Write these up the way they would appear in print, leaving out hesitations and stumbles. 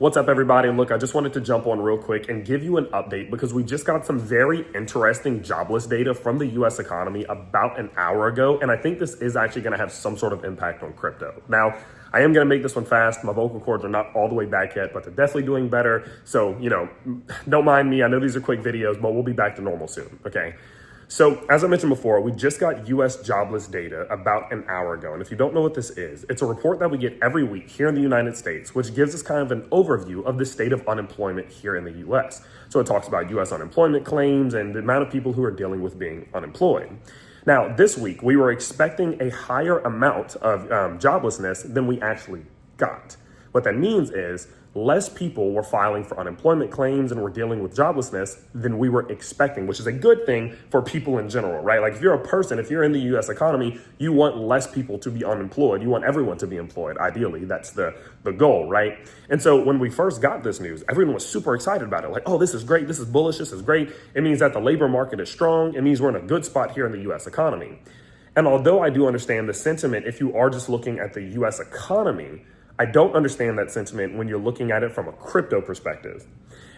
What's up, everybody? Look, I just wanted to jump on real quick and give you an update because we just got some very interesting jobless data from the US economy about an hour ago. And I think this is actually going to have some sort of impact on crypto. Now, I am going to make this one fast. My vocal cords are not all the way back yet, but they're definitely doing better. So, don't mind me. I know these are quick videos, but we'll be back to normal soon. Okay. So as I mentioned before, we just got US jobless data about an hour ago. And if you don't know what this is, it's a report that we get every week here in the United States, which gives us kind of an overview of the state of unemployment here in the US. So it talks about US unemployment claims and the amount of people who are dealing with being unemployed. Now, this week, we were expecting a higher amount of joblessness than we actually got. What that means is less people were filing for unemployment claims and were dealing with joblessness than we were expecting, which is a good thing for people in general, right? Like if you're a person, if you're in the US economy, you want less people to be unemployed. You want everyone to be employed. Ideally, that's the goal, right? And so when we first got this news, everyone was super excited about it. Like, oh, this is great. This is bullish. This is great. It means that the labor market is strong. It means we're in a good spot here in the US economy. And although I do understand the sentiment, if you are just looking at the US economy, I don't understand that sentiment when you're looking at it from a crypto perspective.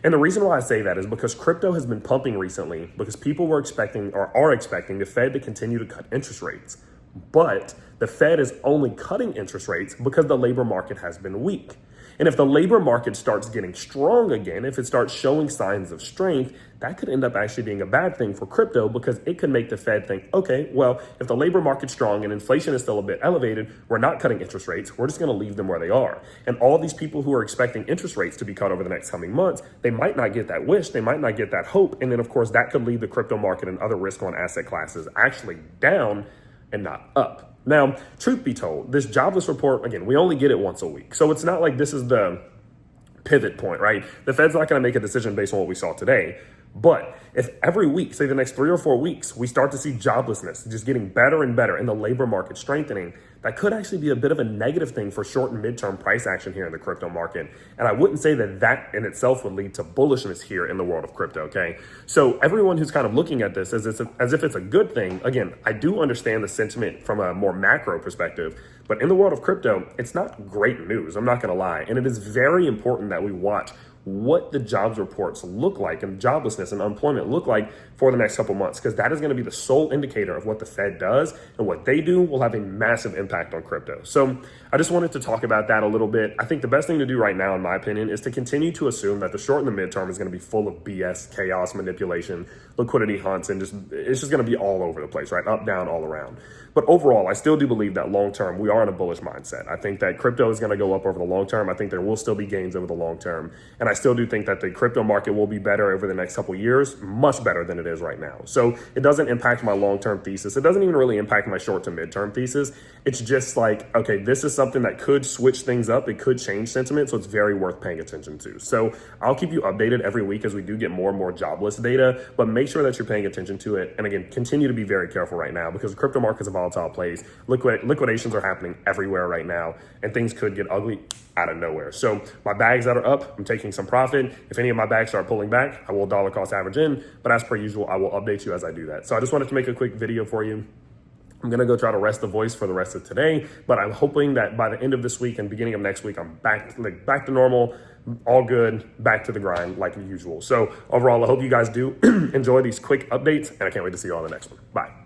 And the reason why I say that is because crypto has been pumping recently because people were expecting or are expecting the Fed to continue to cut interest rates. But the Fed is only cutting interest rates because the labor market has been weak. And if the labor market starts getting strong again, if it starts showing signs of strength, that could end up actually being a bad thing for crypto because it could make the Fed think, okay, well, if the labor market's strong and inflation is still a bit elevated, we're not cutting interest rates. We're just going to leave them where they are. And all these people who are expecting interest rates to be cut over the next coming months, they might not get that wish. They might not get that hope. And then, of course, that could lead the crypto market and other risk on asset classes actually down and not up. Now, truth be told, this jobless report, again, we only get it once a week. So it's not like this is the pivot point, right? The Fed's not going to make a decision based on what we saw today. But if every week, say the next 3 or 4 weeks, we start to see joblessness just getting better and better and the labor market strengthening, that could actually be a bit of a negative thing for short and midterm price action here in the crypto market. And I wouldn't say that that in itself would lead to bullishness here in the world of crypto, okay? So everyone who's kind of looking at this as if it's a good thing, again, I do understand the sentiment from a more macro perspective, but in the world of crypto, it's not great news, I'm not gonna lie. And it is very important that we watch what the jobs reports look like and joblessness and unemployment look like for the next couple months, because that is going to be the sole indicator of what the Fed does, and what they do will have a massive impact on crypto. So I just wanted to talk about that a little bit. I think the best thing to do right now, in my opinion, is to continue to assume that the short and the midterm is going to be full of BS, chaos, manipulation, liquidity hunts, and it's just going to be all over the place, right? Up, down, all around. But overall, I still do believe that long term, we are in a bullish mindset. I think that crypto is going to go up over the long term. I think there will still be gains over the long term. And I still do think that the crypto market will be better over the next couple of years, much better than it is right now. So it doesn't impact my long-term thesis. It doesn't even really impact my short to midterm thesis. It's just like, okay, this is something that could switch things up. It could change sentiment. So it's very worth paying attention to. So I'll keep you updated every week as we do get more and more jobless data, but make sure that you're paying attention to it. And again, continue to be very careful right now because the crypto market is a volatile place. Liquidations are happening everywhere right now, and things could get ugly out of nowhere. So my bags that are up, I'm taking some profit. If any of my bags start pulling back, I will dollar cost average in, but as per usual, I will update you as I do that. So I just wanted to make a quick video for you. I'm going to go try to rest the voice for the rest of today, but I'm hoping that by the end of this week and beginning of next week, I'm back to normal, all good, back to the grind like usual. So overall, I hope you guys do enjoy these quick updates, and I can't wait to see you on the next one. Bye.